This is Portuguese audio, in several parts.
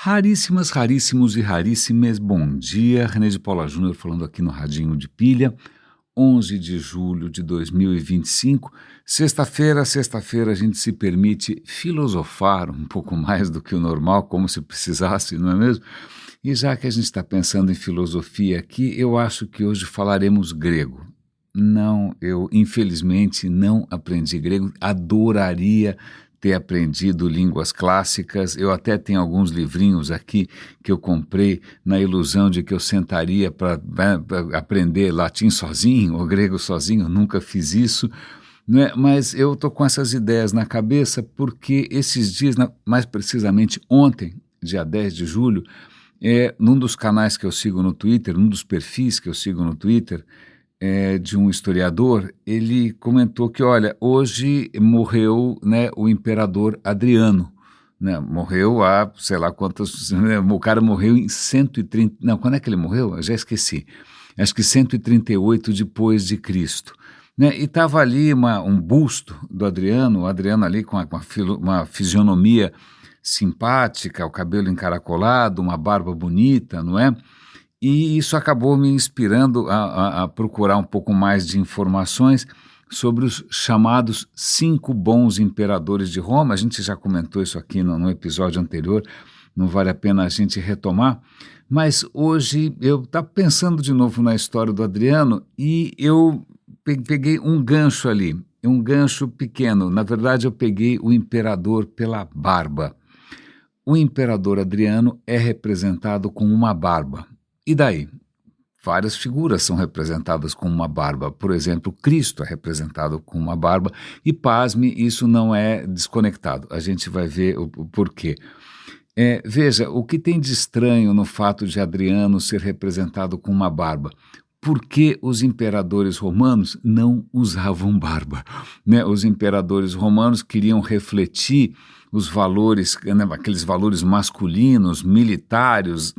Raríssimas, raríssimos e raríssimas, bom dia, René de Paula Júnior falando aqui no Radinho de Pilha, 11 de julho de 2025, sexta-feira a gente se permite filosofar um pouco mais do que o normal, como se precisasse, não é mesmo? E já que a gente está pensando em filosofia aqui, eu acho que hoje falaremos grego. Não, eu infelizmente não aprendi grego, adoraria ter aprendido línguas clássicas. Eu até tenho alguns livrinhos aqui que eu comprei na ilusão de que eu sentaria para aprender latim sozinho ou grego sozinho. Nunca fiz isso, né? Mas eu estou com essas ideias na cabeça porque esses dias, mais precisamente ontem, dia 10 de julho, num dos canais que eu sigo no Twitter, num dos perfis que eu sigo no Twitter, de um historiador, ele comentou que, olha, hoje morreu, né, o imperador Adriano, né, morreu há, sei lá quantos, né, o cara morreu em 130, não, quando é que ele morreu? Eu já esqueci, acho que 138 depois de Cristo, né, e estava ali um busto do Adriano, o Adriano ali com uma fisionomia simpática, o cabelo encaracolado, uma barba bonita, não é? E isso acabou me inspirando a procurar um pouco mais de informações sobre os chamados 5 bons imperadores de Roma. A gente já comentou isso aqui no episódio anterior, não vale a pena a gente retomar. Mas hoje eu estava pensando de novo na história do Adriano e eu peguei um gancho ali, um gancho pequeno. Na verdade, eu peguei o imperador pela barba. O imperador Adriano é representado com uma barba. E daí? Várias figuras são representadas com uma barba. Por exemplo, Cristo é representado com uma barba e, pasme, isso não é desconectado. A gente vai ver o porquê. Veja, o que tem de estranho no fato de Adriano ser representado com uma barba? Por que os imperadores romanos não usavam barba? Né? Os imperadores romanos queriam refletir os valores, né, aqueles valores masculinos, militares,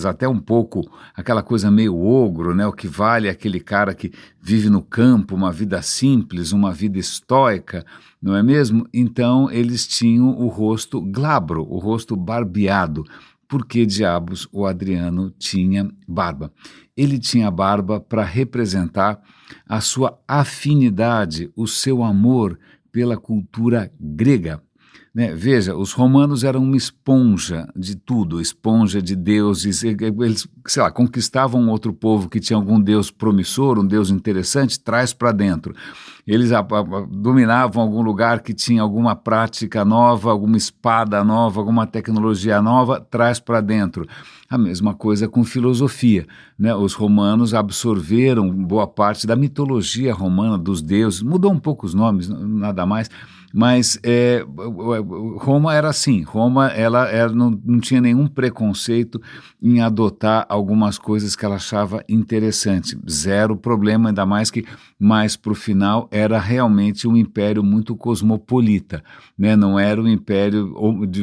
até um pouco aquela coisa meio ogro, né, o que vale é aquele cara que vive no campo, uma vida simples, uma vida estoica, não é mesmo? Então eles tinham o rosto glabro, o rosto barbeado. Por que diabos o Adriano tinha barba? Ele tinha barba para representar a sua afinidade, o seu amor pela cultura grega. Né? Veja, os romanos eram uma esponja de tudo, esponja de deuses. Eles, sei lá, conquistavam um outro povo que tinha algum deus promissor, um deus interessante, traz para dentro. Eles dominavam algum lugar que tinha alguma prática nova, alguma espada nova, alguma tecnologia nova, traz para dentro. A mesma coisa com filosofia, né? Os romanos absorveram boa parte da mitologia romana, dos deuses, mudou um pouco os nomes, nada mais, mas Roma era assim, Roma ela não tinha nenhum preconceito em adotar algumas coisas que ela achava interessante, zero problema, ainda mais que mais para o final era realmente um império muito cosmopolita, né? Não era um império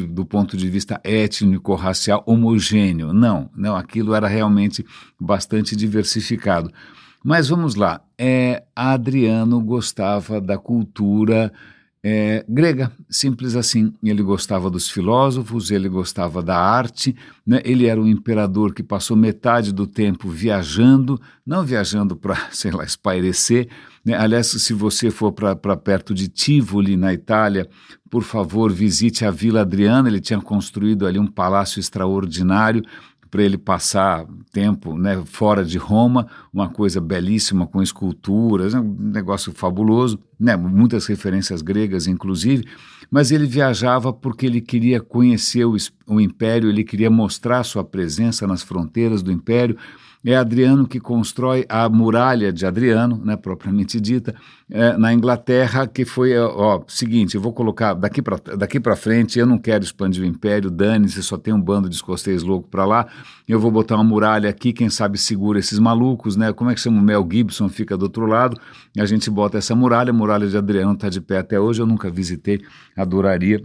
do ponto de vista étnico-racial homogêneo, não, aquilo era realmente bastante diversificado. Mas vamos lá, Adriano gostava da cultura grega, simples assim. Ele gostava dos filósofos, ele gostava da arte, né? Ele era um imperador que passou metade do tempo viajando, não viajando para, sei lá, espairecer, né? Aliás, se você for para perto de Tivoli, na Itália, por favor, visite a Vila Adriana. Ele tinha construído ali um palácio extraordinário para ele passar tempo, né, fora de Roma, uma coisa belíssima com esculturas, um negócio fabuloso, né, muitas referências gregas inclusive, mas ele viajava porque ele queria conhecer o império, ele queria mostrar sua presença nas fronteiras do império. É Adriano que constrói a muralha de Adriano, né, propriamente dita, na Inglaterra, que foi, seguinte, eu vou colocar daqui para frente, eu não quero expandir o império, dane-se, só tem um bando de escocês louco para lá, eu vou botar uma muralha aqui, quem sabe segura esses malucos, né, como é que chama? O Mel Gibson fica do outro lado, a gente bota essa muralha, a muralha de Adriano está de pé até hoje, eu nunca visitei, adoraria.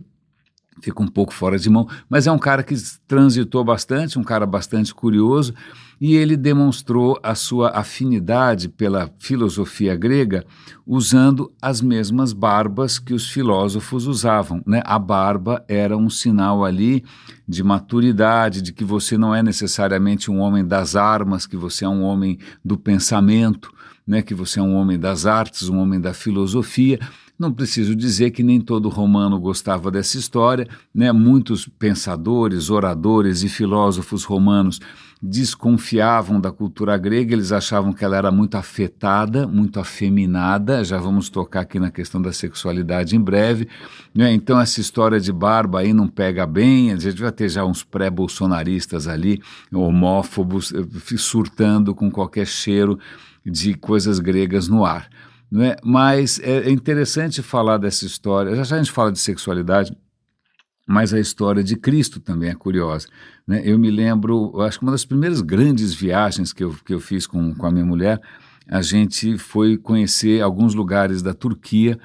fica um pouco fora de mão, mas é um cara que transitou bastante, um cara bastante curioso, e ele demonstrou a sua afinidade pela filosofia grega usando as mesmas barbas que os filósofos usavam, né? A barba era um sinal ali de maturidade, de que você não é necessariamente um homem das armas, que você é um homem do pensamento, né? Que você é um homem das artes, um homem da filosofia. Não preciso dizer que nem todo romano gostava dessa história, né? Muitos pensadores, oradores e filósofos romanos desconfiavam da cultura grega, eles achavam que ela era muito afetada, muito afeminada, já vamos tocar aqui na questão da sexualidade em breve, né? Então essa história de barba aí não pega bem, a gente vai ter já uns pré-bolsonaristas ali, homófobos, surtando com qualquer cheiro de coisas gregas no ar. Né? Mas é interessante falar dessa história, já a gente fala de sexualidade, mas a história de Cristo também é curiosa. Né? Eu me lembro, acho que uma das primeiras grandes viagens que eu fiz com a minha mulher, a gente foi conhecer alguns lugares da Turquia,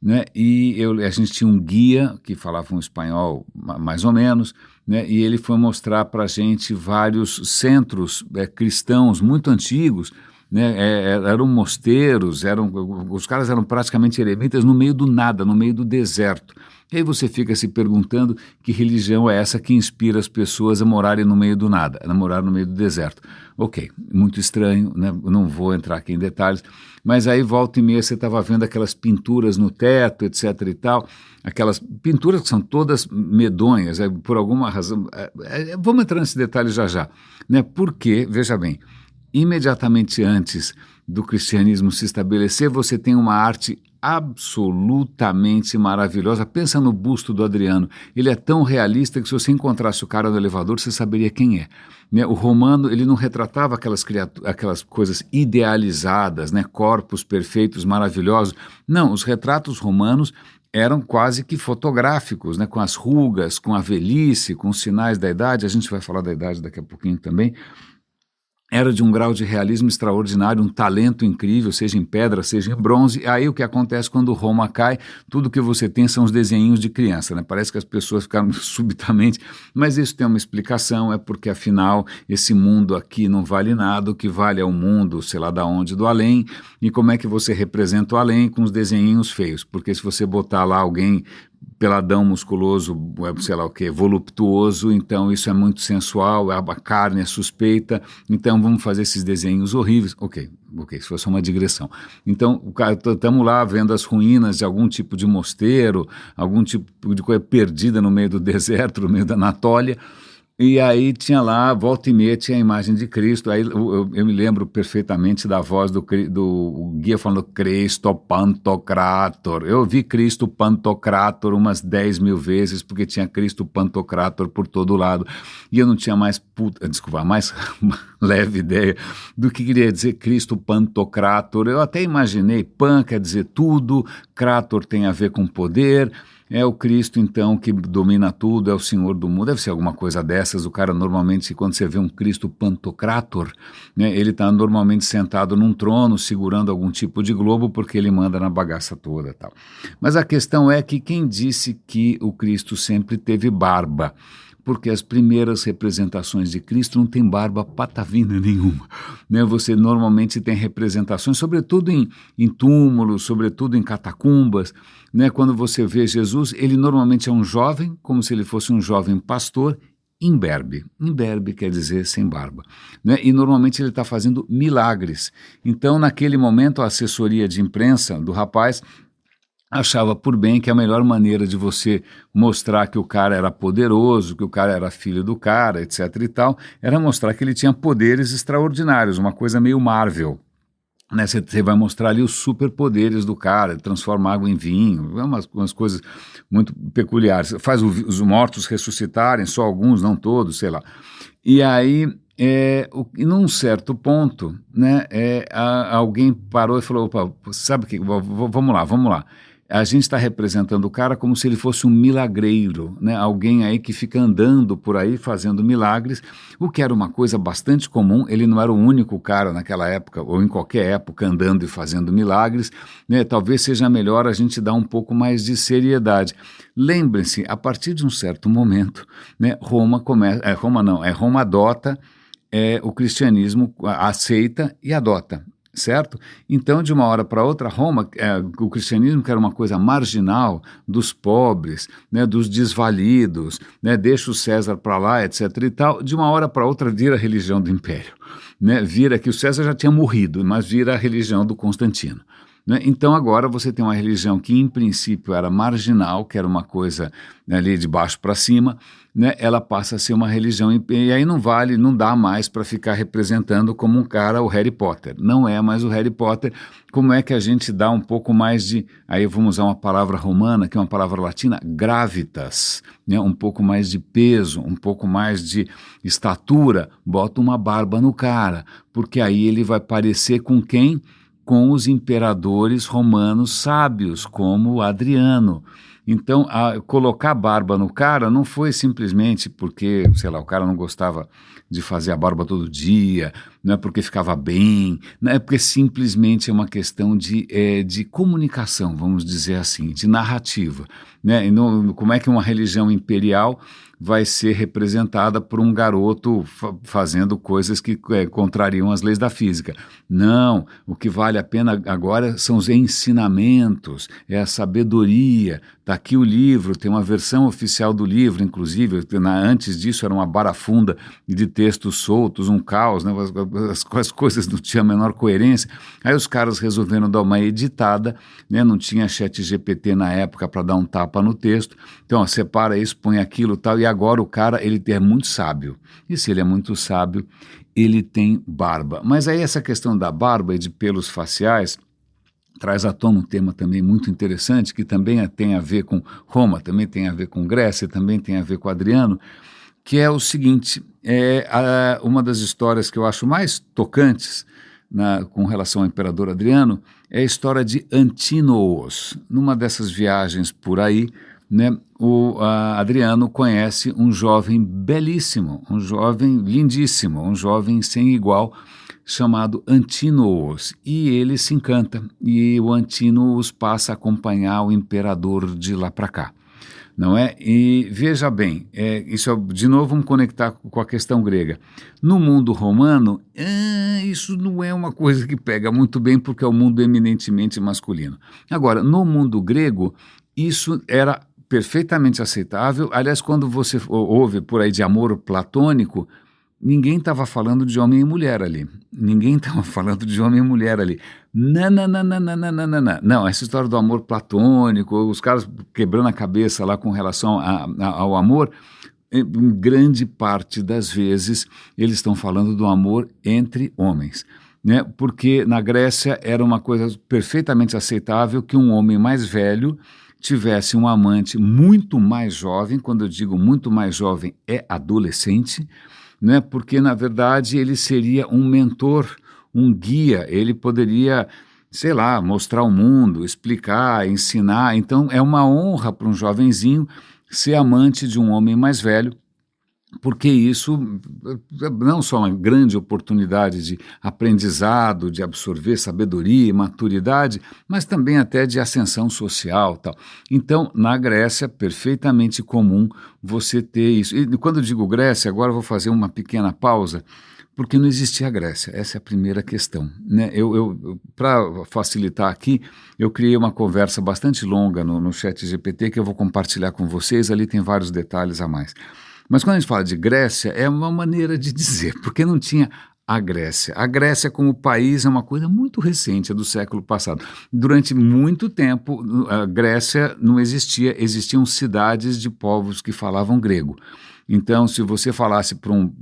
né? E a gente tinha um guia que falava um espanhol mais ou menos, né? E ele foi mostrar para a gente vários centros cristãos muito antigos, né? Eram mosteiros, os caras eram praticamente eremitas no meio do nada, no meio do deserto. E aí você fica se perguntando que religião é essa que inspira as pessoas a morarem no meio do nada, a morar no meio do deserto. Ok, muito estranho, né? Eu não vou entrar aqui em detalhes, mas aí volta e meia você estava vendo aquelas pinturas no teto, etc e tal, aquelas pinturas que são todas medonhas, por alguma razão, vamos entrar nesse detalhe já já, né? Porque, veja bem, imediatamente antes do cristianismo se estabelecer, você tem uma arte absolutamente maravilhosa. Pensa no busto do Adriano. Ele é tão realista que se você encontrasse o cara no elevador, você saberia quem é. Né? O romano, ele não retratava aquelas coisas idealizadas, né? Corpos perfeitos, maravilhosos. Não, os retratos romanos eram quase que fotográficos, né? Com as rugas, com a velhice, com os sinais da idade. A gente vai falar da idade daqui a pouquinho também. Era de um grau de realismo extraordinário, um talento incrível, seja em pedra, seja em bronze. Aí o que acontece quando Roma cai, tudo que você tem são os desenhinhos de criança, né? Parece que as pessoas ficaram subitamente, mas isso tem uma explicação, é porque afinal esse mundo aqui não vale nada, o que vale é o mundo, sei lá da onde, do além, e como é que você representa o além com os desenhinhos feios, porque se você botar lá alguém peladão, musculoso, sei lá o que, voluptuoso, então isso é muito sensual, a carne é suspeita, então vamos fazer esses desenhos horríveis. Ok, isso foi só uma digressão. Então, estamos lá vendo as ruínas de algum tipo de mosteiro, algum tipo de coisa perdida no meio do deserto, no meio da Anatólia, e aí tinha lá, volta e meia, tinha a imagem de Cristo. Aí eu me lembro perfeitamente da voz do guia falando Cristo Pantocrator. Eu vi Cristo Pantocrator umas 10.000 vezes, porque tinha Cristo Pantocrator por todo lado. E eu não tinha mais mais leve ideia do que queria dizer Cristo Pantocrator. Eu até imaginei, Pan quer dizer tudo, Krator tem a ver com poder. É o Cristo, então, que domina tudo, é o Senhor do mundo. Deve ser alguma coisa dessas. O cara, normalmente, quando você vê um Cristo Pantocrator, né, ele está normalmente sentado num trono, segurando algum tipo de globo, porque ele manda na bagaça toda. Tal. Mas a questão é que quem disse que o Cristo sempre teve barba? Porque as primeiras representações de Cristo não tem barba patavina nenhuma. Né? Você normalmente tem representações, sobretudo em túmulos, sobretudo em catacumbas. Né? Quando você vê Jesus, ele normalmente é um jovem, como se ele fosse um jovem pastor, imberbe. Imberbe quer dizer sem barba. Né? E normalmente ele está fazendo milagres. Então, naquele momento, a assessoria de imprensa do rapaz achava por bem que a melhor maneira de você mostrar que o cara era poderoso, que o cara era filho do cara, etc e tal, era mostrar que ele tinha poderes extraordinários, uma coisa meio Marvel. Né? Você vai mostrar ali os superpoderes do cara, transformar água em vinho, umas coisas muito peculiares. Faz os mortos ressuscitarem, só alguns, não todos, sei lá. E aí, num certo ponto, né, alguém parou e falou, opa, sabe o que, vamos lá. a gente está representando o cara como se ele fosse um milagreiro, né? Alguém aí que fica andando por aí fazendo milagres, o que era uma coisa bastante comum. Ele não era o único cara naquela época, ou em qualquer época, andando e fazendo milagres, né? Talvez seja melhor a gente dar um pouco mais de seriedade. Lembrem-se, a partir de um certo momento, né, Roma adota o cristianismo, aceita e adota. Certo? Então, de uma hora para outra, Roma, o cristianismo, que era uma coisa marginal dos pobres, né, dos desvalidos, né, deixa o César para lá, etc. e tal, de uma hora para outra vira a religião do império. Né, vira que o César já tinha morrido, mas vira a religião do Constantino. Né? Então agora você tem uma religião que em princípio era marginal, que era uma coisa, né, ali de baixo para cima, né? Ela passa a ser uma religião e aí não dá mais para ficar representando como um cara o Harry Potter. Não é mais o Harry Potter. Como é que a gente dá um pouco mais de, aí vamos usar uma palavra romana, que é uma palavra latina, gravitas, né? Um pouco mais de peso, um pouco mais de estatura, bota uma barba no cara, porque aí ele vai parecer com quem? Com os imperadores romanos sábios, como Adriano. Então, colocar barba no cara não foi simplesmente porque, sei lá, o cara não gostava de fazer a barba todo dia, não é porque ficava bem, não é porque simplesmente é uma questão de comunicação, vamos dizer assim, de narrativa. Né? E como é que uma religião imperial vai ser representada por um garoto fazendo coisas que contrariam as leis da física? Não, o que vale a pena agora são os ensinamentos, é a sabedoria. Está aqui o livro, tem uma versão oficial do livro, inclusive, antes disso era uma barafunda de textos soltos, um caos, né? As coisas não tinham a menor coerência. Aí os caras resolveram dar uma editada, né? Não tinha chat GPT na época para dar um tapa no texto, então separa isso, põe aquilo e tal, e agora o cara ele é muito sábio, e se ele é muito sábio, ele tem barba. Mas aí essa questão da barba e de pelos faciais traz à tona um tema também muito interessante, que também tem a ver com Roma, também tem a ver com Grécia, também tem a ver com Adriano, que é o seguinte, uma das histórias que eu acho mais tocantes com relação ao imperador Adriano é a história de Antínoos. Numa dessas viagens por aí, né, o Adriano conhece um jovem belíssimo, um jovem lindíssimo, um jovem sem igual, chamado Antínoos, e ele se encanta, e o Antínoos passa a acompanhar o imperador de lá para cá, não é? E veja bem, de novo vamos conectar com a questão grega. No mundo romano, isso não é uma coisa que pega muito bem, porque é um mundo eminentemente masculino. Agora, no mundo grego, isso era perfeitamente aceitável. Aliás, quando você ouve por aí de amor platônico, ninguém estava falando de homem e mulher ali. Ninguém estava falando de homem e mulher ali. Não, não, não, não, não, não, não, não. Não, essa história do amor platônico, os caras quebrando a cabeça lá com relação ao amor, em grande parte das vezes eles estão falando do amor entre homens. Né? Porque na Grécia era uma coisa perfeitamente aceitável que um homem mais velho tivesse um amante muito mais jovem. Quando eu digo muito mais jovem, é adolescente, né? Porque, na verdade, ele seria um mentor, um guia, ele poderia, sei lá, mostrar o mundo, explicar, ensinar. Então, é uma honra para um jovenzinho ser amante de um homem mais velho, porque isso não só uma grande oportunidade de aprendizado, de absorver sabedoria e maturidade, mas também até de ascensão social, tal. Então, na Grécia, perfeitamente comum você ter isso. E quando eu digo Grécia, agora eu vou fazer uma pequena pausa, porque não existia a Grécia, essa é a primeira questão. Né? Para facilitar aqui, eu criei uma conversa bastante longa no chat GPT que eu vou compartilhar com vocês, ali tem vários detalhes a mais. Mas quando a gente fala de Grécia, é uma maneira de dizer, porque não tinha a Grécia. A Grécia como país é uma coisa muito recente, é do século passado. Durante muito tempo, a Grécia não existia, existiam cidades de povos que falavam grego. Então, se você falasse para um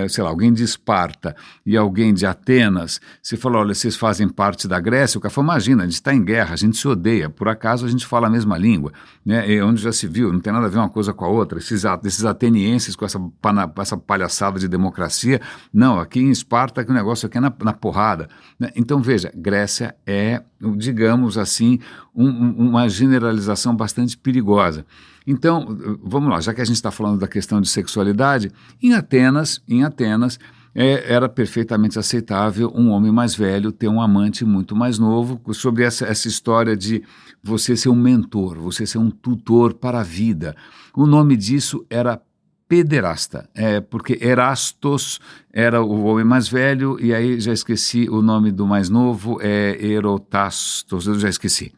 sei lá, alguém de Esparta e alguém de Atenas, você fala, olha, vocês fazem parte da Grécia, o cara fala, imagina, a gente está em guerra, a gente se odeia, por acaso a gente fala a mesma língua, né? E onde já se viu, não tem nada a ver uma coisa com a outra, esses atenienses com essa palhaçada de democracia, não, aqui em Esparta que o negócio aqui é na porrada, né? Então veja, Grécia é, digamos assim, uma generalização bastante perigosa. Então, vamos lá, já que a gente está falando da questão de sexualidade, em Atenas, era perfeitamente aceitável um homem mais velho ter um amante muito mais novo, sobre essa história de você ser um mentor, você ser um tutor para a vida. O nome disso era pederasta, porque Erastos era o homem mais velho, e aí já esqueci o nome do mais novo, Erotastos, eu já esqueci.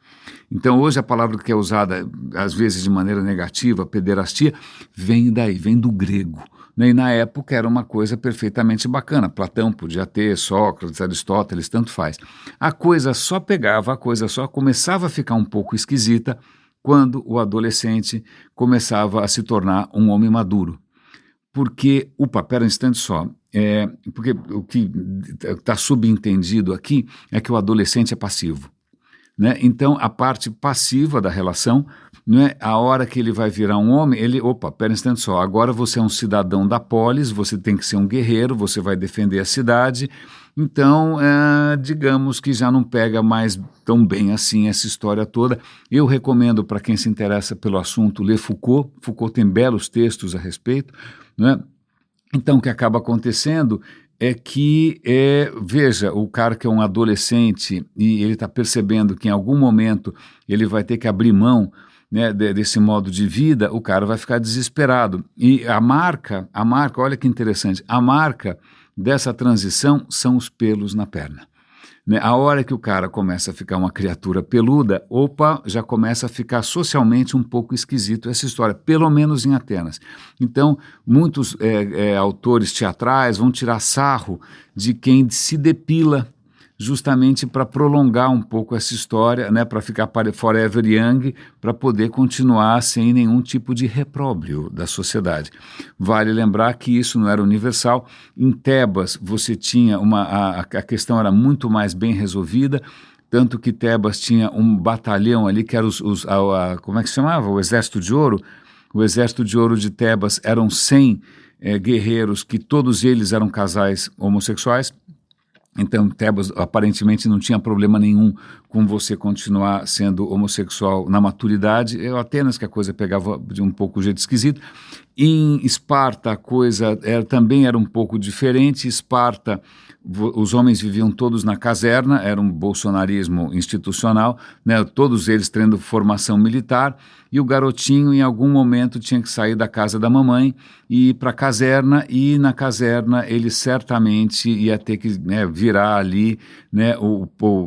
Então, hoje a palavra que é usada, às vezes de maneira negativa, pederastia, vem daí, vem do grego. Né? E na época era uma coisa perfeitamente bacana. Platão podia ter, Sócrates, Aristóteles, tanto faz. A coisa só começava a ficar um pouco esquisita quando o adolescente começava a se tornar um homem maduro. Porque, pera um instante só, porque o que está subentendido aqui é que o adolescente é passivo. Né? Então, a parte passiva da relação, né, a hora que ele vai virar um homem, pera um instante só, agora você é um cidadão da polis, você tem que ser um guerreiro, você vai defender a cidade, então, digamos que já não pega mais tão bem assim essa história toda. Eu recomendo para quem se interessa pelo assunto ler Foucault. Foucault tem belos textos a respeito, né? Então, o que acaba acontecendo é que, veja, o cara que é um adolescente e ele está percebendo que em algum momento ele vai ter que abrir mão, né, desse modo de vida, o cara vai ficar desesperado. E a marca, olha que interessante, a marca dessa transição são os pelos na perna. Né? A hora que o cara começa a ficar uma criatura peluda, já começa a ficar socialmente um pouco esquisito essa história, pelo menos em Atenas. Então, muitos autores teatrais vão tirar sarro de quem se depila, justamente para prolongar um pouco essa história, né, para ficar forever young, para poder continuar sem nenhum tipo de repróbrio da sociedade. Vale lembrar que isso não era universal. Em Tebas você tinha a questão era muito mais bem resolvida, tanto que Tebas tinha um batalhão ali que era como é que se chamava? O Exército de Ouro. O Exército de Ouro de Tebas eram 100 guerreiros que todos eles eram casais homossexuais. Então, Tebas aparentemente não tinha problema nenhum com você continuar sendo homossexual na maturidade. Atenas que a coisa pegava de um pouco o jeito esquisito. Em Esparta a coisa também era um pouco diferente. Esparta, os homens viviam todos na caserna, era um bolsonarismo institucional, né? Todos eles tendo formação militar, e o garotinho em algum momento tinha que sair da casa da mamãe e ir para a caserna, e na caserna ele certamente ia ter que, né, virar ali, né,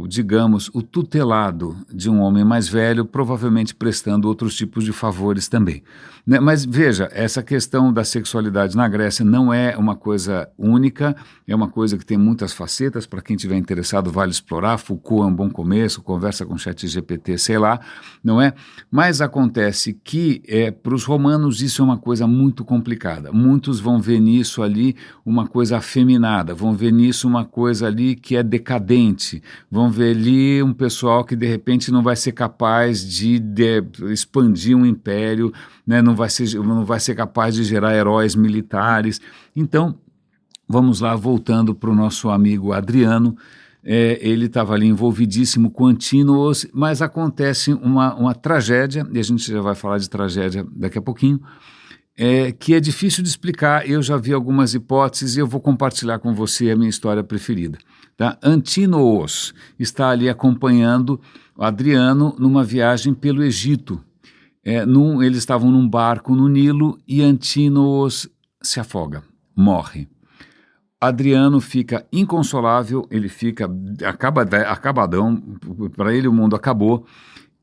digamos, o tutelado de um homem mais velho, provavelmente prestando outros tipos de favores também. Né? Mas veja, essa questão da sexualidade na Grécia não é uma coisa única, é uma coisa que tem muitas facetas. Para quem estiver interessado, vale explorar. Foucault é um bom começo, conversa com ChatGPT, sei lá, não é? Mas acontece que para os romanos isso é uma coisa muito complicada. Muitos vão ver nisso ali uma coisa afeminada, vão ver nisso uma coisa ali que é decadente, vão ver ali um pessoal que de repente não vai ser capaz de expandir um império, né? Não vai ser capaz de gerar heróis militares. Então, vamos lá, voltando para o nosso amigo Adriano. Ele estava ali envolvidíssimo com Antínoos, mas acontece uma tragédia, e a gente já vai falar de tragédia daqui a pouquinho, que é difícil de explicar. Eu já vi algumas hipóteses e eu vou compartilhar com você a minha história preferida. Tá? Antínoos está ali acompanhando Adriano numa viagem pelo Egito. Eles estavam num barco no Nilo e Antínoos se afoga, morre. Adriano fica inconsolável, ele fica acabadão, para ele o mundo acabou.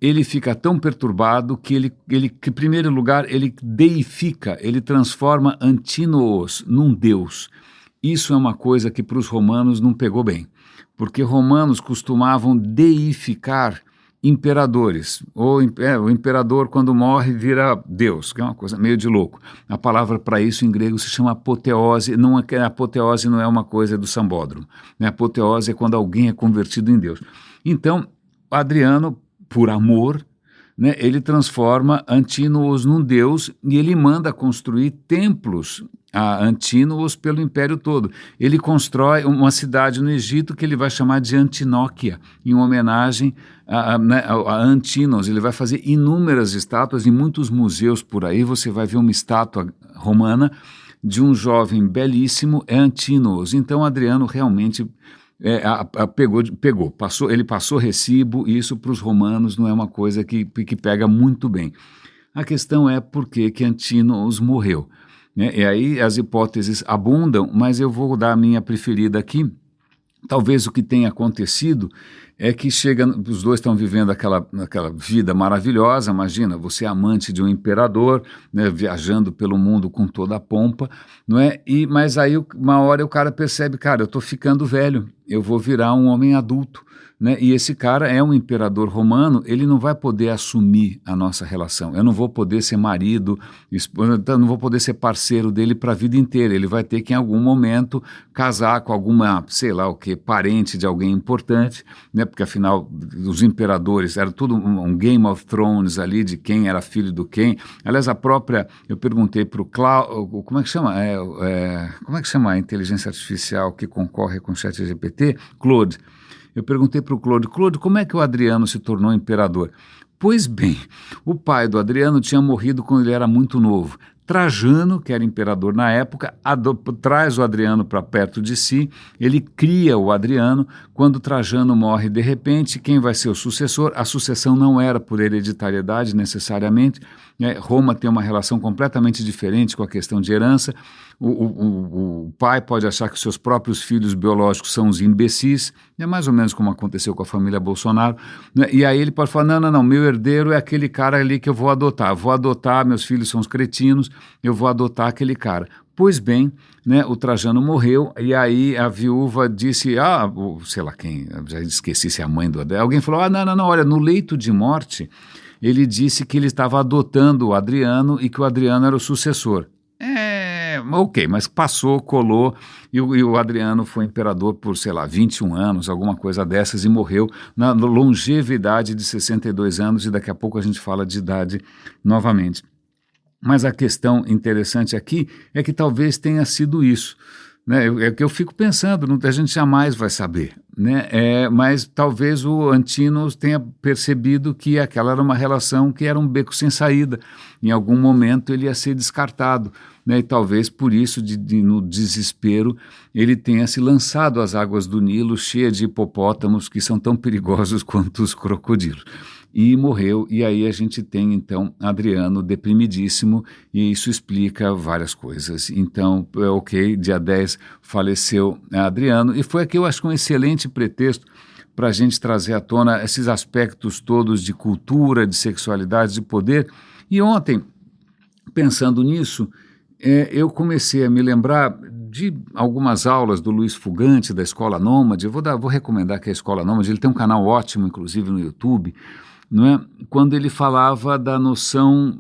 Ele fica tão perturbado que em primeiro lugar, ele deifica, ele transforma Antínoos num deus. Isso é uma coisa que para os romanos não pegou bem, porque romanos costumavam deificar imperadores. O imperador, quando morre, vira Deus, que é uma coisa meio de louco. A palavra para isso em grego se chama apoteose. A apoteose não é uma coisa do sambódromo. Né? Apoteose é quando alguém é convertido em Deus. Então, Adriano, por amor, né, ele transforma Antínoos num deus e ele manda construir templos a Antínoos pelo império todo. Ele constrói uma cidade no Egito que ele vai chamar de Antinóquia, em homenagem a Antínoos. Ele vai fazer inúmeras estátuas em muitos museus por aí. Você vai ver uma estátua romana de um jovem belíssimo, é Antínoos. Então Adriano realmente ele passou recibo, e isso para os romanos não é uma coisa que pega muito bem. A questão é por que Antínoos morreu. Né? E aí as hipóteses abundam, mas eu vou dar a minha preferida aqui. Talvez o que tenha acontecido é que os dois estão vivendo aquela vida maravilhosa. Imagina, você é amante de um imperador, né, viajando pelo mundo com toda a pompa, não é? Mas aí uma hora o cara percebe, cara, eu estou ficando velho, eu vou virar um homem adulto, né? E esse cara é um imperador romano, ele não vai poder assumir a nossa relação. Eu não vou poder ser marido, não vou poder ser parceiro dele para a vida inteira. Ele vai ter que em algum momento casar com alguma, sei lá o que, parente de alguém importante, né? Porque afinal os imperadores era tudo um Game of Thrones ali de quem era filho do quem. Aliás, eu perguntei para o Cláudio, como é que chama? Como é que chama a inteligência artificial que concorre com o ChatGPT? Claude. Eu perguntei para o Claude, como é que o Adriano se tornou imperador? Pois bem, o pai do Adriano tinha morrido quando ele era muito novo. Trajano, que era imperador na época, traz o Adriano para perto de si, ele cria o Adriano. Quando Trajano morre de repente, quem vai ser o sucessor? A sucessão não era por hereditariedade necessariamente, né? Roma tem uma relação completamente diferente com a questão de herança. O pai pode achar que seus próprios filhos biológicos são os imbecis, é mais ou menos como aconteceu com a família Bolsonaro, né? E aí ele pode falar, não, meu herdeiro é aquele cara ali que eu vou adotar, meus filhos são os cretinos, eu vou adotar aquele cara. Pois bem, né, o Trajano morreu, e aí a viúva disse, sei lá quem, já esqueci se é a mãe do Adriano, alguém falou, não, olha, no leito de morte, ele disse que ele estava adotando o Adriano e que o Adriano era o sucessor. Ok, mas passou, colou, e o Adriano foi imperador por, 21 anos, alguma coisa dessas, e morreu na longevidade de 62 anos, e daqui a pouco a gente fala de idade novamente. Mas a questão interessante aqui é que talvez tenha sido isso, né? É que eu fico pensando, a gente jamais vai saber, né? Mas talvez o Antínoos tenha percebido que aquela era uma relação que era um beco sem saída. Em algum momento ele ia ser descartado, né? E talvez por isso, no desespero, ele tenha se lançado às águas do Nilo, cheia de hipopótamos que são tão perigosos quanto os crocodilos. E morreu, e aí a gente tem então Adriano deprimidíssimo, e isso explica várias coisas. Então, ok, dia 10 faleceu Adriano, e foi aqui eu acho que um excelente pretexto para a gente trazer à tona esses aspectos todos de cultura, de sexualidade, de poder. E ontem, pensando nisso, eu comecei a me lembrar de algumas aulas do Luiz Fugante, da Escola Nômade. Vou recomendar que a Escola Nômade, ele tem um canal ótimo, inclusive no YouTube, não é? Quando ele falava da noção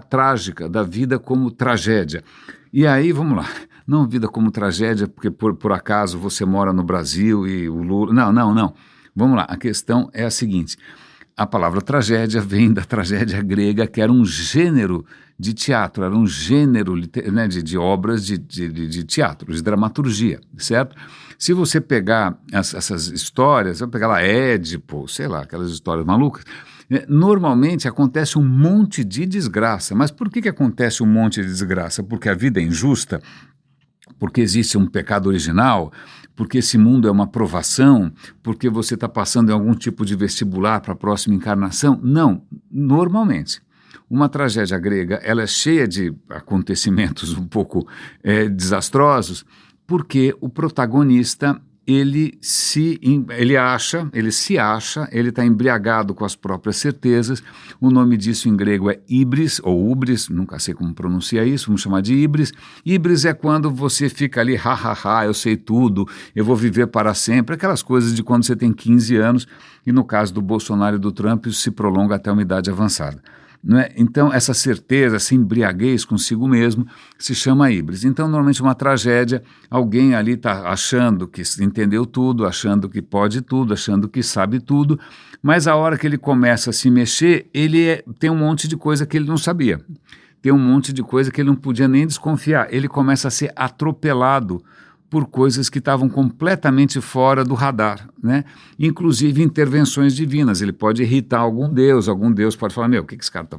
trágica, da vida como tragédia. E aí, vamos lá, não vida como tragédia porque por acaso você mora no Brasil e o Lula... Não. Vamos lá, a questão é a seguinte, a palavra tragédia vem da tragédia grega, que era um gênero de teatro, era um gênero, né, de obras de teatro, de dramaturgia, certo? Se você pegar essas histórias, você vai pegar lá Édipo, sei lá, aquelas histórias malucas, normalmente acontece um monte de desgraça. Mas por que acontece um monte de desgraça? Porque a vida é injusta? Porque existe um pecado original? Porque esse mundo é uma provação? Porque você está passando em algum tipo de vestibular para a próxima encarnação? Não, normalmente. Uma tragédia grega, ela é cheia de acontecimentos um pouco desastrosos, porque o protagonista ele se acha, ele está embriagado com as próprias certezas. O nome disso em grego é hybris, ou ubris, nunca sei como pronuncia isso, vamos chamar de hybris. Hybris é quando você fica ali, eu sei tudo, eu vou viver para sempre, aquelas coisas de quando você tem 15 anos, e no caso do Bolsonaro e do Trump, isso se prolonga até uma idade avançada. Não é? Então, essa certeza, essa embriaguez consigo mesmo, se chama híbris. Então, normalmente, uma tragédia, alguém ali está achando que entendeu tudo, achando que pode tudo, achando que sabe tudo, mas a hora que ele começa a se mexer, tem um monte de coisa que ele não sabia, tem um monte de coisa que ele não podia nem desconfiar, ele começa a ser atropelado por coisas que estavam completamente fora do radar, né? Inclusive intervenções divinas. Ele pode irritar algum Deus pode falar, o que esse cara tá...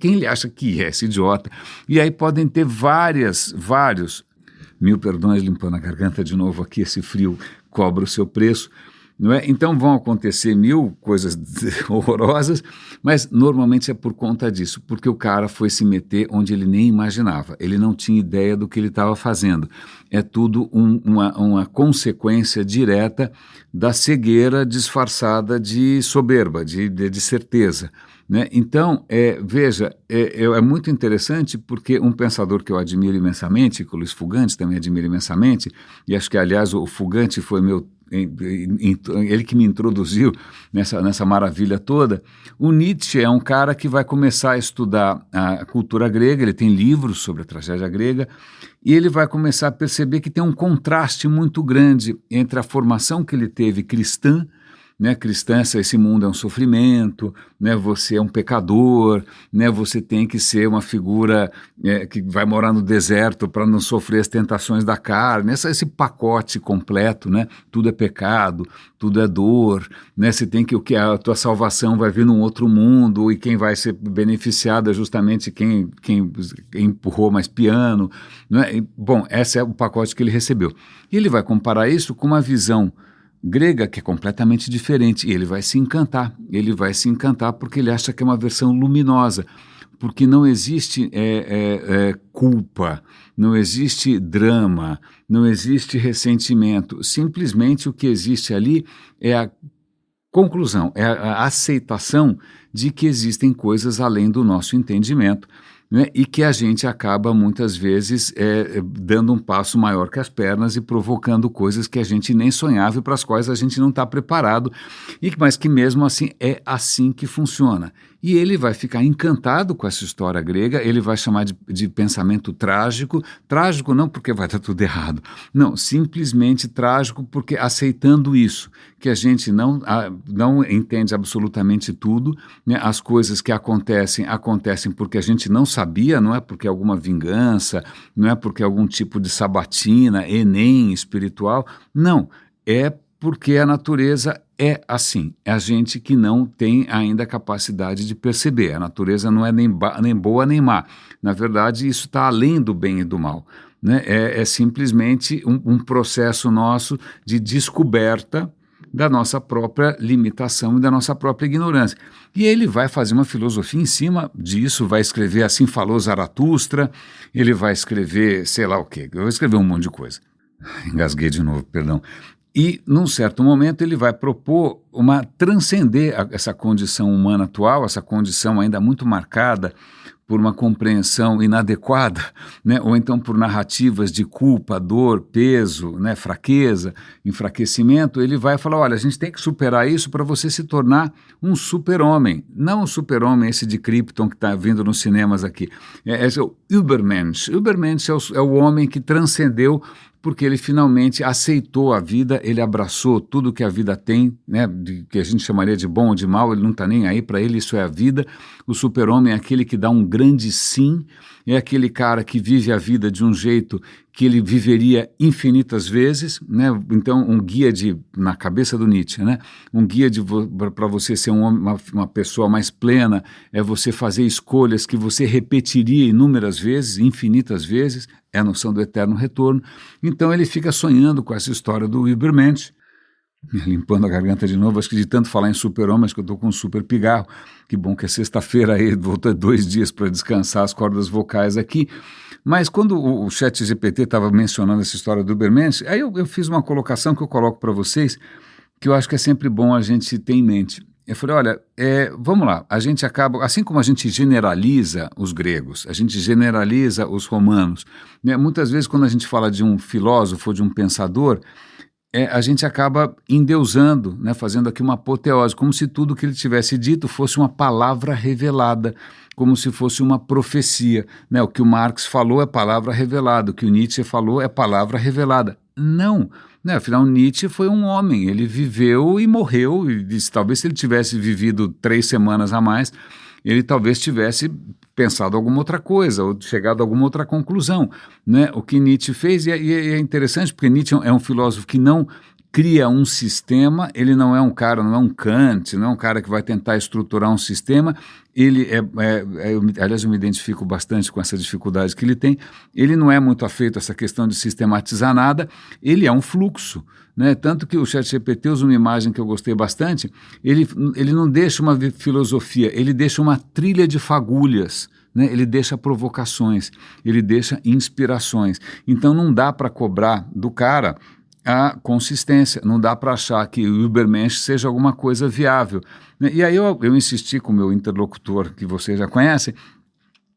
Quem ele acha que é esse idiota? E aí podem ter vários, mil perdões, limpando a garganta de novo aqui, esse frio cobra o seu preço, não é? Então vão acontecer mil coisas horrorosas, mas normalmente é por conta disso, porque o cara foi se meter onde ele nem imaginava, ele não tinha ideia do que ele estava fazendo. É tudo uma consequência direta da cegueira disfarçada de soberba, de certeza, né? Então, veja, é muito interessante porque um pensador que eu admiro imensamente, que o Luiz Fugante também admiro imensamente, e acho que, aliás, o Fugante foi ele que me introduziu nessa maravilha toda. O Nietzsche é um cara que vai começar a estudar a cultura grega, ele tem livros sobre a tragédia grega, e ele vai começar a perceber que tem um contraste muito grande entre a formação que ele teve cristã, né, cristã, esse mundo é um sofrimento, né, você é um pecador, né, você tem que ser uma figura que vai morar no deserto para não sofrer as tentações da carne, esse pacote completo, né, tudo é pecado, tudo é dor, né, você tem que a tua salvação vai vir num outro mundo e quem vai ser beneficiado é justamente quem empurrou mais piano, né? Bom, esse é o pacote que ele recebeu. E ele vai comparar isso com uma visão grega que é completamente diferente, e ele vai se encantar porque ele acha que é uma versão luminosa, porque não existe culpa, não existe drama, não existe ressentimento, simplesmente o que existe ali é a conclusão, é a aceitação de que existem coisas além do nosso entendimento, né, e que a gente acaba muitas vezes dando um passo maior que as pernas e provocando coisas que a gente nem sonhava e para as quais a gente não está preparado, mas que mesmo assim é assim que funciona. E ele vai ficar encantado com essa história grega, ele vai chamar de pensamento trágico não porque vai dar tudo errado, não, simplesmente trágico porque aceitando isso, que a gente não entende absolutamente tudo, né, as coisas que acontecem porque a gente não sabia, não é porque alguma vingança, não é porque algum tipo de sabatina, Enem espiritual, não, é porque a natureza é assim, é a gente que não tem ainda a capacidade de perceber, a natureza não é nem boa nem má, na verdade isso está além do bem e do mal, né? É simplesmente um processo nosso de descoberta da nossa própria limitação e da nossa própria ignorância. E ele vai fazer uma filosofia em cima disso, vai escrever Assim Falou Zaratustra, ele vai escrever sei lá o quê, eu vou escrever um monte de coisa, engasguei de novo, perdão. E, num certo momento, ele vai propor transcender essa condição humana atual, essa condição ainda muito marcada por uma compreensão inadequada, né? Ou então por narrativas de culpa, dor, peso, né? Fraqueza, enfraquecimento. Ele vai falar, olha, a gente tem que superar isso para você se tornar um super-homem, não um super-homem esse de Krypton que está vindo nos cinemas aqui. Esse é o Übermensch. Übermensch é o homem que transcendeu porque ele finalmente aceitou a vida, ele abraçou tudo que a vida tem, né, que a gente chamaria de bom ou de mal, ele não está nem aí, para ele isso é a vida. O super-homem é aquele que dá um grande sim, é aquele cara que vive a vida de um jeito que ele viveria infinitas vezes, né? Então um guia na cabeça do Nietzsche, né? Um guia para você ser uma pessoa mais plena, é você fazer escolhas que você repetiria inúmeras vezes, infinitas vezes, é a noção do eterno retorno. Então ele fica sonhando com essa história do Übermensch, limpando a garganta de novo, acho que de tanto falar em super-homem, acho que eu estou com um super pigarro, que bom que é sexta-feira aí, voltou 2 dias para descansar as cordas vocais aqui, Mas quando o ChatGPT estava mencionando essa história do Ubermensch, aí eu fiz uma colocação que eu coloco para vocês, que eu acho que é sempre bom a gente ter em mente. Eu falei, olha, vamos lá, a gente acaba, assim como a gente generaliza os gregos, a gente generaliza os romanos, né? Muitas vezes quando a gente fala de um filósofo ou de um pensador, a gente acaba endeusando, né, fazendo aqui uma apoteose, como se tudo que ele tivesse dito fosse uma palavra revelada, como se fosse uma profecia. Né? O que o Marx falou é palavra revelada, o que o Nietzsche falou é palavra revelada. Não, né? Afinal, Nietzsche foi um homem, ele viveu e morreu, e disse, talvez se ele tivesse vivido 3 semanas a mais, ele talvez tivesse pensado alguma outra coisa, ou chegado a alguma outra conclusão, né? O que Nietzsche fez, e é interessante, porque Nietzsche é um filósofo que não cria um sistema, ele não é um cara, não é um Kant, não é um cara que vai tentar estruturar um sistema, ele aliás, eu me identifico bastante com essa dificuldade que ele tem, ele não é muito afeito a essa questão de sistematizar nada, ele é um fluxo, né? Tanto que o ChatGPT usa uma imagem que eu gostei bastante, ele não deixa uma filosofia, ele deixa uma trilha de fagulhas, né? Ele deixa provocações, ele deixa inspirações, então não dá para cobrar do cara a consistência, não dá para achar que o Ubermensch seja alguma coisa viável. E aí eu insisti com o meu interlocutor, que vocês já conhecem,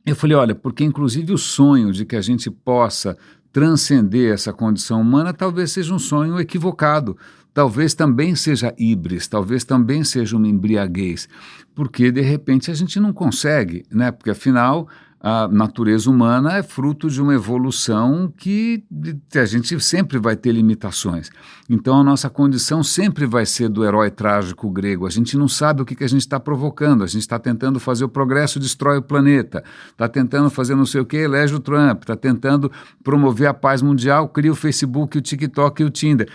eu falei, olha, porque inclusive o sonho de que a gente possa transcender essa condição humana talvez seja um sonho equivocado, talvez também seja híbris, talvez também seja uma embriaguez, porque de repente a gente não consegue, né? Porque afinal a natureza humana é fruto de uma evolução que a gente sempre vai ter limitações. Então a nossa condição sempre vai ser do herói trágico grego. A gente não sabe o que a gente está provocando. A gente está tentando fazer o progresso, destrói o planeta. Está tentando fazer não sei o que, elege o Trump. Está tentando promover a paz mundial, cria o Facebook, o TikTok e o Tinder.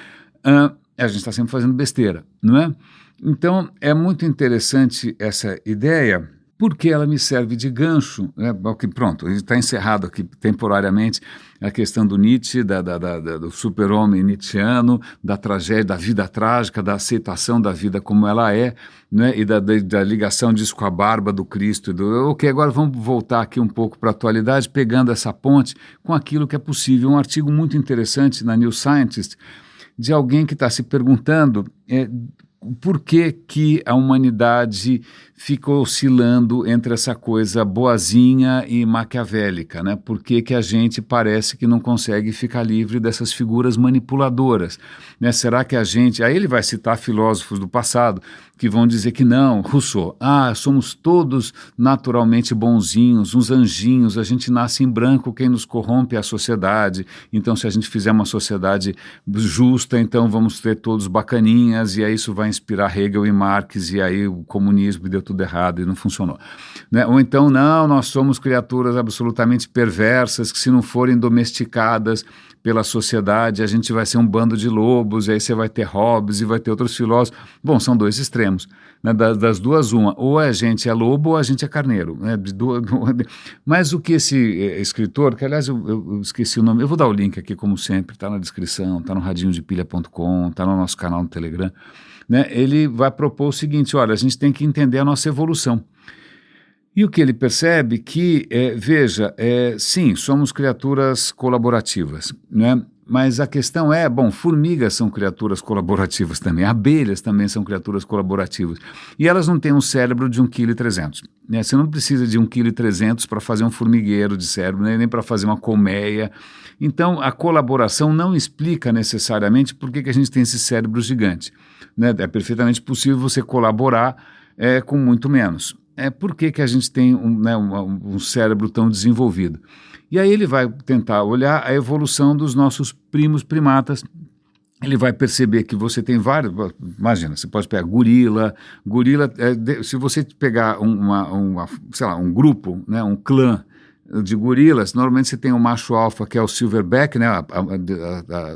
A gente está sempre fazendo besteira, não é? Então é muito interessante essa ideia, porque ela me serve de gancho, né? Pronto, está encerrado aqui temporariamente a questão do Nietzsche, do super-homem nietzschiano, da tragédia, da vida trágica, da aceitação da vida como ela é, né? E da ligação disso com a barba do Cristo. Ok, agora vamos voltar aqui um pouco para a atualidade, pegando essa ponte com aquilo que é possível. Um artigo muito interessante na New Scientist, de alguém que está se perguntando por que a humanidade fica oscilando entre essa coisa boazinha e maquiavélica, né? Por que a gente parece que não consegue ficar livre dessas figuras manipuladoras, né? Será que a gente... Aí ele vai citar filósofos do passado que vão dizer que não, Rousseau, somos todos naturalmente bonzinhos, uns anjinhos, a gente nasce em branco, quem nos corrompe é a sociedade, então se a gente fizer uma sociedade justa, então vamos ter todos bacaninhas, e aí isso vai inspirar Hegel e Marx, e aí o comunismo deu tudo errado e não funcionou. Né? Ou então, não, nós somos criaturas absolutamente perversas, que se não forem domesticadas pela sociedade, a gente vai ser um bando de lobos, e aí você vai ter Hobbes e vai ter outros filósofos. Bom, são dois extremos, né? Das duas uma, ou a gente é lobo ou a gente é carneiro, né? Mas o que esse escritor, que aliás eu esqueci o nome, eu vou dar o link aqui como sempre, está na descrição, está no radinhodepilha.com, está no nosso canal no Telegram, né? Ele vai propor o seguinte, olha, a gente tem que entender a nossa evolução. E o que ele percebe que, sim, somos criaturas colaborativas, né? Mas a questão formigas são criaturas colaborativas também, abelhas também são criaturas colaborativas. E elas não têm um cérebro de 1,3 kg, né? Você não precisa de 1,3 kg para fazer um formigueiro de cérebro, nem para fazer uma colmeia. Então, a colaboração não explica necessariamente por que a gente tem esse cérebro gigante, né? É perfeitamente possível você colaborar com muito menos. Por que a gente tem um cérebro tão desenvolvido? E aí ele vai tentar olhar a evolução dos nossos primos primatas. Ele vai perceber que você tem vários... Imagina, você pode pegar gorila, se você pegar um grupo, né, um clã de gorilas, normalmente você tem um macho alfa que é o silverback, né,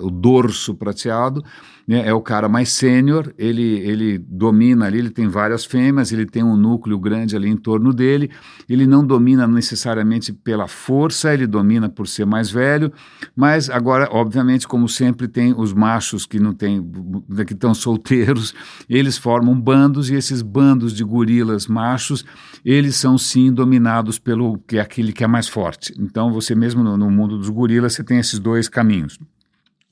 o dorso prateado, né? É o cara mais sênior, ele domina ali, ele tem várias fêmeas, ele tem um núcleo grande ali em torno dele, ele não domina necessariamente pela força, ele domina por ser mais velho, mas agora, obviamente, como sempre, tem os machos que não tem, que estão solteiros, eles formam bandos, e esses bandos de gorilas machos, eles são sim dominados pelo que é aquele que é mais forte. Então, você mesmo no mundo dos gorilas, você tem esses dois caminhos.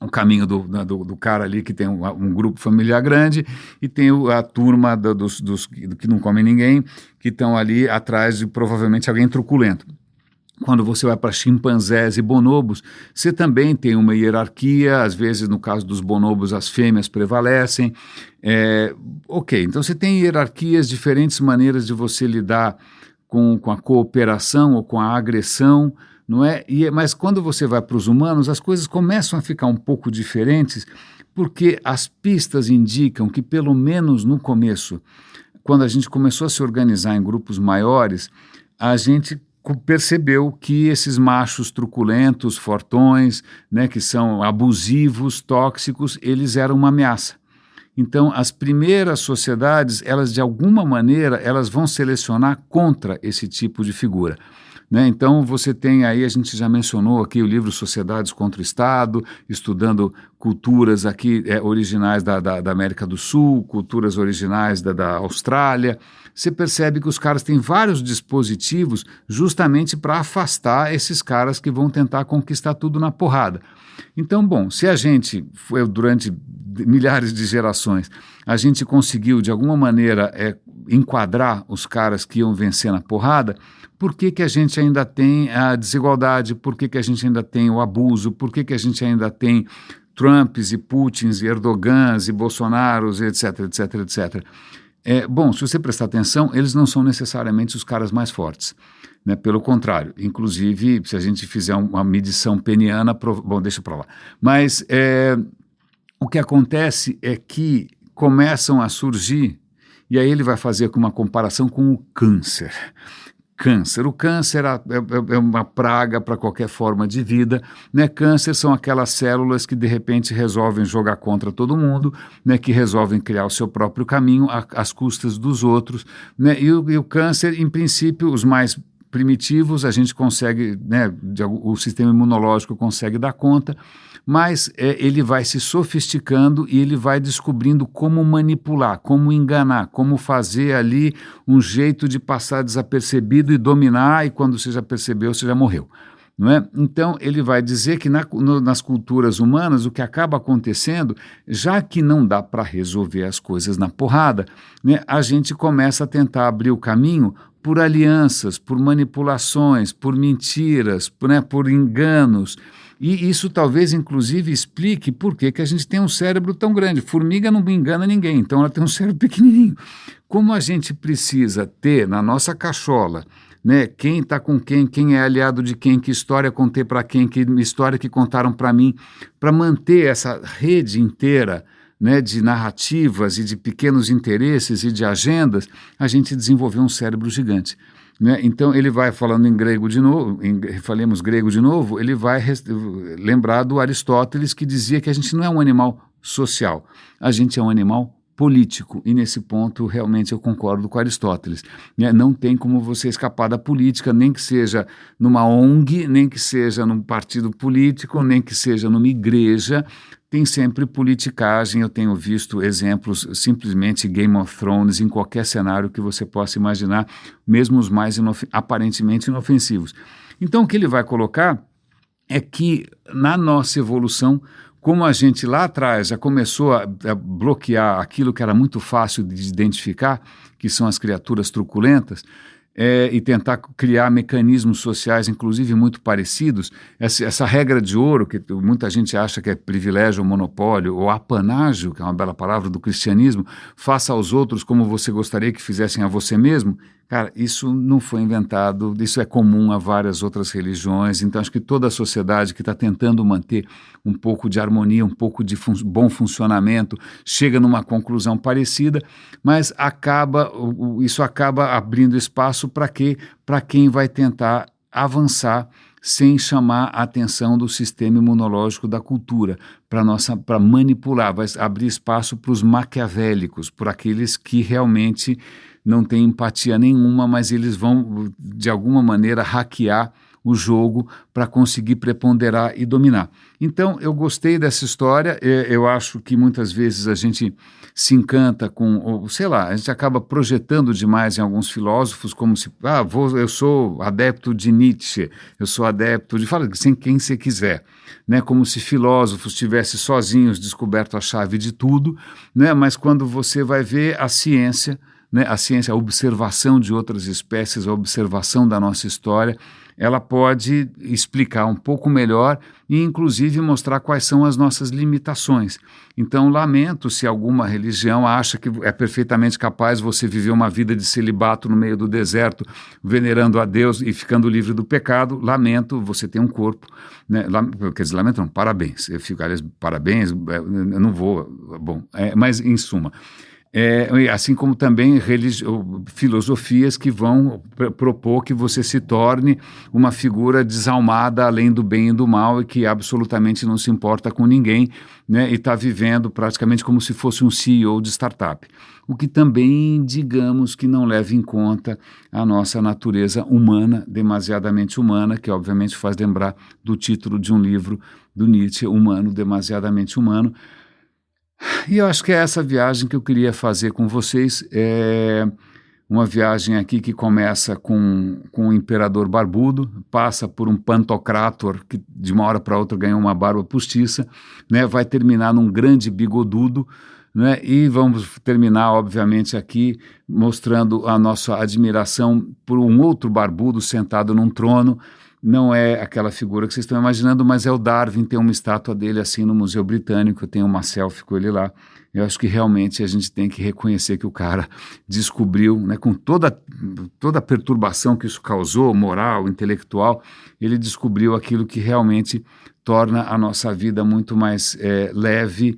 O caminho do cara ali que tem um grupo familiar grande, e tem a turma dos que não comem ninguém, que estão ali atrás de provavelmente alguém truculento. Quando você vai para chimpanzés e bonobos, você também tem uma hierarquia, às vezes no caso dos bonobos as fêmeas prevalecem. Ok, então você tem hierarquias, diferentes maneiras de você lidar com a cooperação ou com a agressão, não é? Mas quando você vai para os humanos, as coisas começam a ficar um pouco diferentes, porque as pistas indicam que, pelo menos no começo, quando a gente começou a se organizar em grupos maiores, a gente percebeu que esses machos truculentos, fortões, né, que são abusivos, tóxicos, eles eram uma ameaça. Então, as primeiras sociedades, elas de alguma maneira, elas vão selecionar contra esse tipo de figura, né? Então, você tem aí, a gente já mencionou aqui o livro Sociedades contra o Estado, estudando culturas aqui originais da América do Sul, culturas originais da Austrália. Você percebe que os caras têm vários dispositivos justamente para afastar esses caras que vão tentar conquistar tudo na porrada. Então, bom, se a gente, durante milhares de gerações, a gente conseguiu de alguma maneira enquadrar os caras que iam vencer na porrada, por que a gente ainda tem a desigualdade, por que a gente ainda tem o abuso, por que a gente ainda tem Trumps e Putins e Erdogans e Bolsonaros, etc, etc, etc. Bom, se você prestar atenção, eles não são necessariamente os caras mais fortes, né? Pelo contrário, inclusive, se a gente fizer uma medição peniana, bom, deixa para lá. Mas o que acontece é que começam a surgir, e aí ele vai fazer uma comparação com o câncer. O câncer é uma praga para qualquer forma de vida, né? Câncer são aquelas células que de repente resolvem jogar contra todo mundo, né? Que resolvem criar o seu próprio caminho às custas dos outros, né? E o câncer, em princípio, os mais primitivos a gente consegue, né? O sistema imunológico consegue dar conta, mas ele vai se sofisticando e ele vai descobrindo como manipular, como enganar, como fazer ali um jeito de passar desapercebido e dominar, e quando você já percebeu, você já morreu. Não é? Então, ele vai dizer que nas culturas humanas o que acaba acontecendo, já que não dá para resolver as coisas na porrada, né, a gente começa a tentar abrir o caminho por alianças, por manipulações, por mentiras, por enganos. E isso talvez, inclusive, explique por que a gente tem um cérebro tão grande. Formiga não engana ninguém, então ela tem um cérebro pequenininho. Como a gente precisa ter na nossa cachola, né, quem está com quem é aliado de quem, que história contei para quem, que história que contaram para mim, para manter essa rede inteira, né, de narrativas e de pequenos interesses e de agendas, a gente desenvolveu um cérebro gigante. Né? Então ele vai falando em grego de novo, falemos grego de novo, ele vai lembrar do Aristóteles, que dizia que a gente não é um animal social, a gente é um animal político, e nesse ponto realmente eu concordo com Aristóteles, né? Não tem como você escapar da política, nem que seja numa ONG, nem que seja num partido político, nem que seja numa igreja, tem sempre politicagem. Eu tenho visto exemplos, simplesmente Game of Thrones, em qualquer cenário que você possa imaginar, mesmo os mais aparentemente inofensivos. Então o que ele vai colocar é que na nossa evolução, como a gente lá atrás já começou a bloquear aquilo que era muito fácil de identificar, que são as criaturas truculentas, e tentar criar mecanismos sociais, inclusive muito parecidos, essa regra de ouro, que muita gente acha que é privilégio ou monopólio, ou apanágio, que é uma bela palavra do cristianismo, faça aos outros como você gostaria que fizessem a você mesmo. Cara, isso não foi inventado, isso é comum a várias outras religiões. Então acho que toda a sociedade que está tentando manter um pouco de harmonia, um pouco de bom funcionamento, chega numa conclusão parecida, mas isso acaba abrindo espaço para quem vai tentar avançar sem chamar a atenção do sistema imunológico da cultura, para manipular, vai abrir espaço para os maquiavélicos, por aqueles que realmente não têm empatia nenhuma, mas eles vão, de alguma maneira, hackear o jogo para conseguir preponderar e dominar. Então, eu gostei dessa história, eu acho que muitas vezes a gente se encanta com, sei lá, a gente acaba projetando demais em alguns filósofos, como se, eu sou adepto de Nietzsche, eu sou adepto de, fala sem quem você quiser, né? Como se filósofos tivessem sozinhos descoberto a chave de tudo, né? Mas quando você vai ver a ciência, né? A ciência, a observação de outras espécies, a observação da nossa história, ela pode explicar um pouco melhor e, inclusive, mostrar quais são as nossas limitações. Então, lamento se alguma religião acha que é perfeitamente capaz você viver uma vida de celibato no meio do deserto, venerando a Deus e ficando livre do pecado. Lamento, você tem um corpo, né? Quer dizer, lamento não, parabéns. Eu fico, aliás, parabéns, eu não vou, bom, mas em suma... assim como também filosofias que vão propor que você se torne uma figura desalmada além do bem e do mal e que absolutamente não se importa com ninguém, né, e está vivendo praticamente como se fosse um CEO de startup. O que também, digamos, que não leva em conta a nossa natureza humana, demasiadamente humana, que obviamente faz lembrar do título de um livro do Nietzsche, Humano, Demasiadamente Humano. E eu acho que é essa viagem que eu queria fazer com vocês, uma viagem aqui que começa com um imperador barbudo, passa por um pantocrátor que de uma hora para outra ganhou uma barba postiça, né, vai terminar num grande bigodudo, né, e vamos terminar, obviamente, aqui mostrando a nossa admiração por um outro barbudo sentado num trono. Não é aquela figura que vocês estão imaginando, mas é o Darwin, tem uma estátua dele assim no Museu Britânico, tem uma selfie com ele lá. Eu acho que realmente a gente tem que reconhecer que o cara descobriu, né, com toda a perturbação que isso causou, moral, intelectual, ele descobriu aquilo que realmente torna a nossa vida muito mais leve,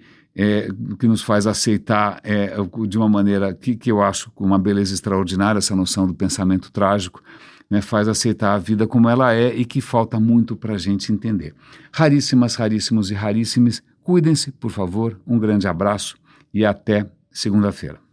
que nos faz aceitar de uma maneira que eu acho com uma beleza extraordinária, essa noção do pensamento trágico, né, faz aceitar a vida como ela é e que falta muito para a gente entender. Raríssimas, raríssimos e raríssimes, cuidem-se, por favor, um grande abraço e até segunda-feira.